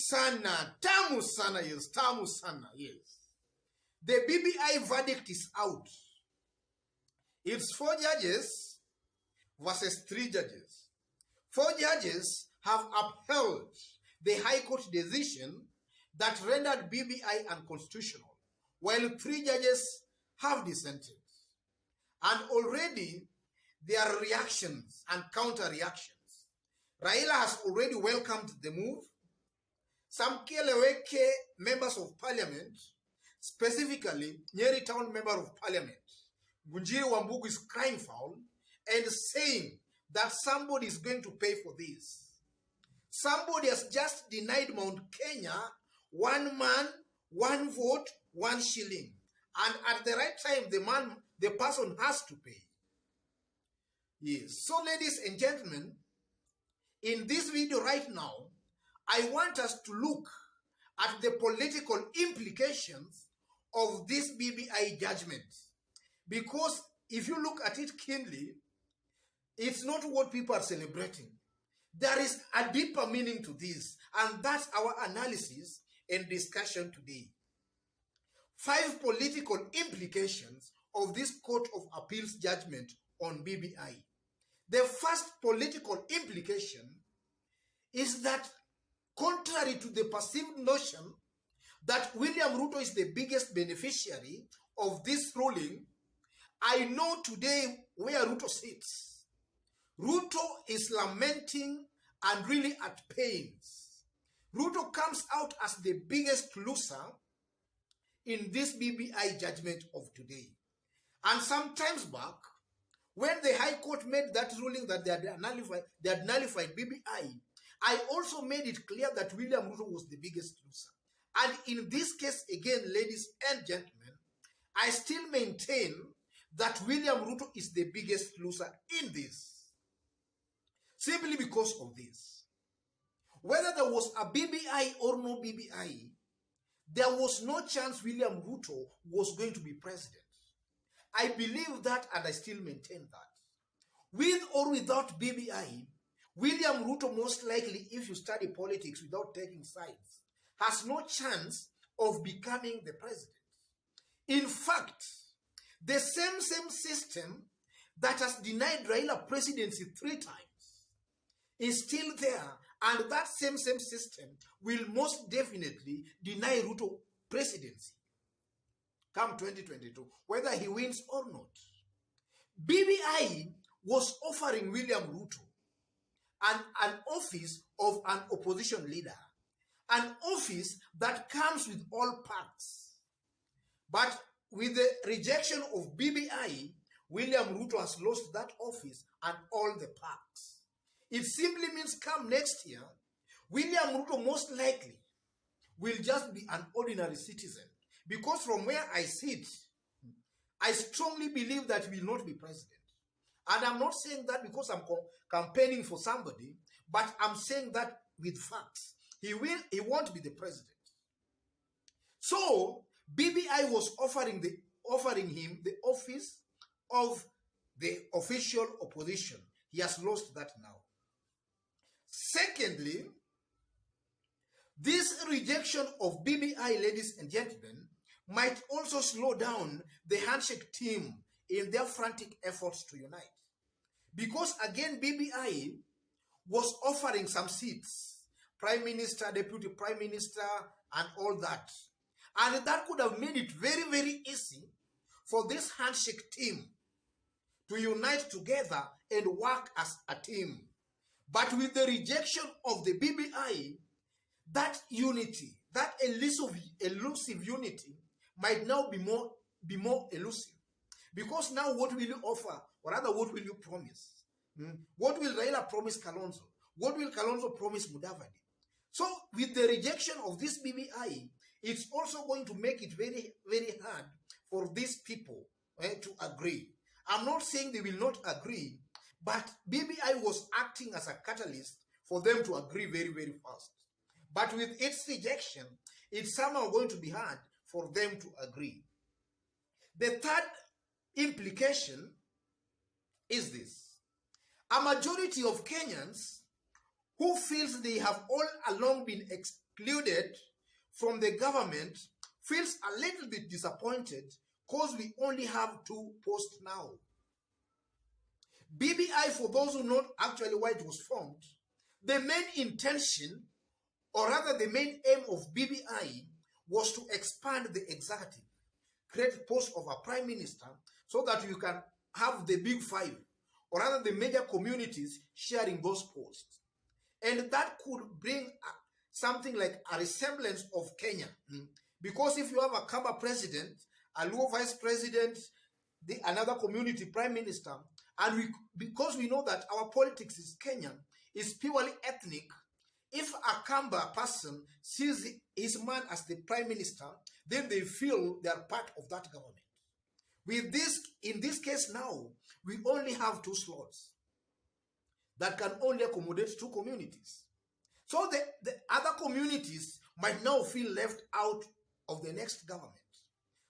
sana, tamu sana, yes, tamu sana, yes. The BBI verdict is out. It's 4 judges versus 3 judges. 4 judges have upheld the High Court decision that rendered BBI unconstitutional, while 3 judges have dissented. And already there are reactions and counter-reactions. Raila has already welcomed the move. Some Kieleweke members of parliament, specifically Nyeri Town member of parliament, Gunjiri Wambugu, is crying foul and saying that somebody is going to pay for this. Somebody has just denied Mount Kenya 1 man, 1 vote, 1 shilling. And at the right time, the person has to pay. Yes. So, ladies and gentlemen, in this video right now, I want us to look at the political implications of this BBI judgment. Because if you look at it keenly, it's not what people are celebrating. There is a deeper meaning to this, and that's our analysis and discussion today. 5 political implications of this Court of Appeals judgment on BBI. The first political implication is that, contrary to the perceived notion that William Ruto is the biggest beneficiary of this ruling, I know today where Ruto sits. Ruto is lamenting and really at pains. Ruto comes out as the biggest loser in this BBI judgment of today. And some times back, when the High Court made that ruling that they had nullified BBI, I also made it clear that William Ruto was the biggest loser. And in this case, again, ladies and gentlemen, I still maintain that William Ruto is the biggest loser in this. Simply because of this. Whether there was a BBI or no BBI, there was no chance William Ruto was going to be president. I believe that, and I still maintain that. With or without BBI, William Ruto, most likely, if you study politics without taking sides, has no chance of becoming the president. In fact, the same system that has denied Raila presidency 3 times is still there, and that same system will most definitely deny Ruto presidency come 2022, whether he wins or not. BBI was offering William Ruto an office of an opposition leader, an office that comes with all perks. But with the rejection of BBI, William Ruto has lost that office and all the perks. It simply means come next year, William Ruto most likely will just be an ordinary citizen. Because from where I sit, I strongly believe that he will not be president. And I'm not saying that because I'm campaigning for somebody, but I'm saying that with facts. He won't be the president. So, BBI was offering him the office of the official opposition. He has lost that now. Secondly, this rejection of BBI, ladies and gentlemen, might also slow down the handshake team in their frantic efforts to unite. Because again, BBI was offering some seats, Prime Minister, Deputy Prime Minister, and all that. And that could have made it very, very easy for this handshake team to unite together and work as a team. But with the rejection of the BBI, that unity, that elusive unity, might now be more elusive. Because now what will you offer? Or rather, what will you promise? What will Raila promise Kalonzo? What will Kalonzo promise Mudavadi? So, with the rejection of this BBI, it's also going to make it very, very hard for these people to agree. I'm not saying they will not agree, but BBI was acting as a catalyst for them to agree very, very fast. But with its rejection, it's somehow going to be hard for them to agree. The third implication is this. A majority of Kenyans who feels they have all along been excluded from the government feels a little bit disappointed because we only have 2 posts now. BBI, for those who know actually why it was formed, the main intention, or rather the main aim of BBI, was to expand the executive, create post of a prime minister, so that you can have the big 5, or rather the major communities sharing those posts. And that could bring something like a resemblance of Kenya. Because if you have a Kamba president, a Luo vice president, another community prime minister, and because we know that our politics is Kenyan, is purely ethnic, if a Kamba person sees his man as the prime minister, then they feel they are part of that government. With this, in this case now, we only have 2 slots that can only accommodate 2 communities. So the other communities might now feel left out of the next government.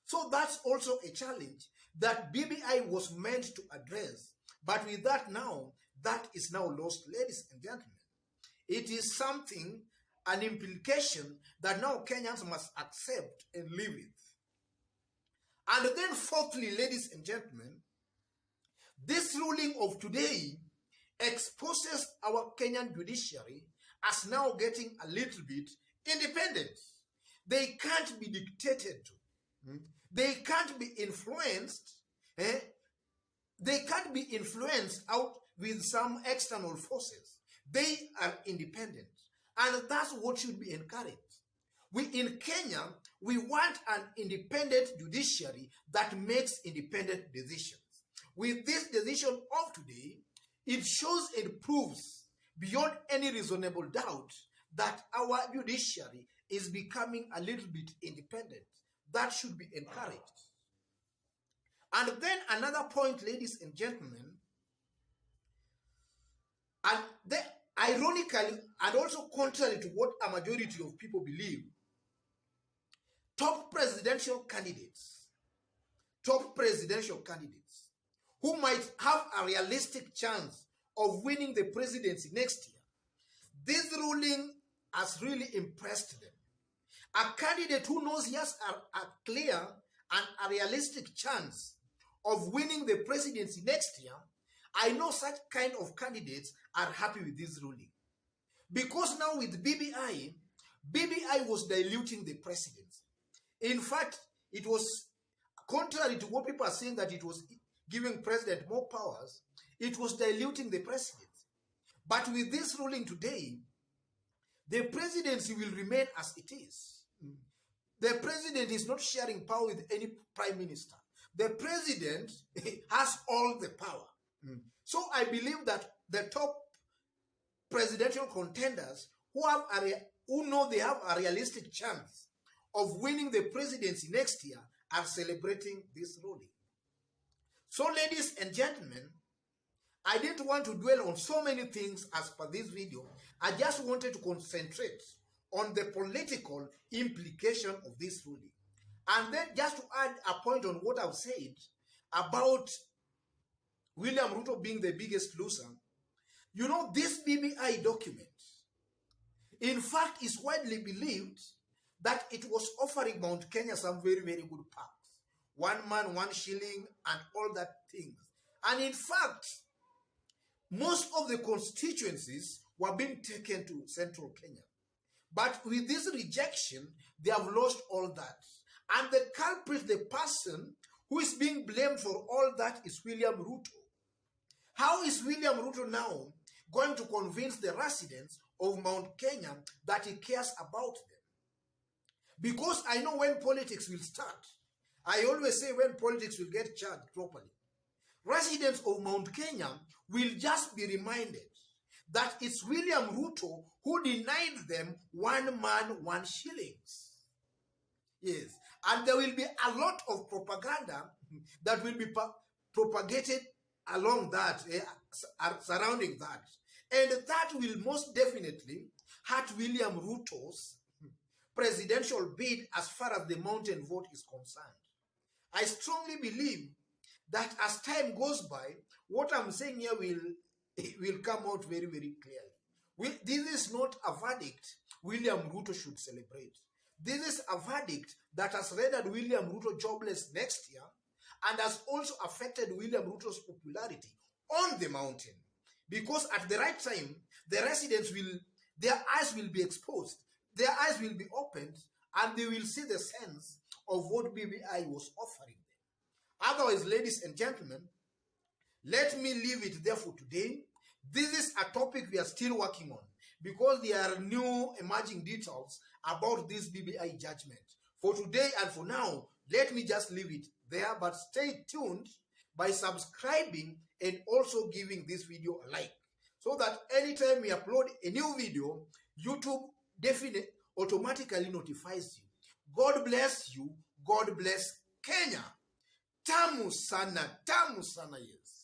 So that's also a challenge that BBI was meant to address. But with that now, that is now lost, ladies and gentlemen. It is something, an implication that now Kenyans must accept and live with. And then fourthly, ladies and gentlemen, this ruling of today exposes our Kenyan judiciary as now getting a little bit independent. They can't be dictated to. They can't be influenced. They can't be influenced out with some external forces. They are independent. And that's what should be encouraged. We in Kenya, we want an independent judiciary that makes independent decisions. With this decision of today, it shows and proves beyond any reasonable doubt that our judiciary is becoming a little bit independent. That should be encouraged. And then another point, ladies and gentlemen, and ironically, and also contrary to what a majority of people believe, top presidential candidates who might have a realistic chance of winning the presidency next year, this ruling has really impressed them. A candidate who knows he has a clear and a realistic chance of winning the presidency next year, I know such kind of candidates are happy with this ruling. Because now with BBI was diluting the presidency. In fact, it was contrary to what people are saying that it was giving president more powers, it was diluting the presidency. But with this ruling today, the presidency will remain as it is. The president is not sharing power with any prime minister. The president has all the power. So I believe that the top presidential contenders who know they have a realistic chance of winning the presidency next year are celebrating this ruling. So, ladies and gentlemen, I didn't want to dwell on so many things as per this video. I just wanted to concentrate on the political implication of this ruling. And then just to add a point on what I've said about William Ruto being the biggest loser, you know, this BBI document, in fact, is widely believed that it was offering Mount Kenya some very, very good perks. 1 man, 1 shilling, and all that things. And in fact, most of the constituencies were being taken to central Kenya. But with this rejection, they have lost all that. And the culprit, the person who is being blamed for all that, is William Ruto. How is William Ruto now going to convince the residents of Mount Kenya that he cares about them? Because I know when politics will start, I always say when politics will get charged properly, residents of Mount Kenya will just be reminded that it's William Ruto who denied them 1 man, 1 shillings. Yes. And there will be a lot of propaganda that will be propagated along that, surrounding that. And that will most definitely hurt William Ruto's presidential bid as far as the mountain vote is concerned. I strongly believe that as time goes by, what I'm saying here will come out very, very clearly. This is not a verdict William Ruto should celebrate. This is a verdict that has rendered William Ruto jobless next year and has also affected William Ruto's popularity on the mountain. Because at the right time, the residents their eyes will be exposed, their eyes will be opened, and they will see the sense of what BBI was offering them. Otherwise, ladies and gentlemen, let me leave it there for today. This is a topic we are still working on because there are new emerging details about this BBI judgment. For today and for now, let me just leave it there, but stay tuned by subscribing and also giving this video a like, so that anytime we upload a new video, YouTube definitely automatically notifies you. God bless you. God bless Kenya. Tamu sana, yes.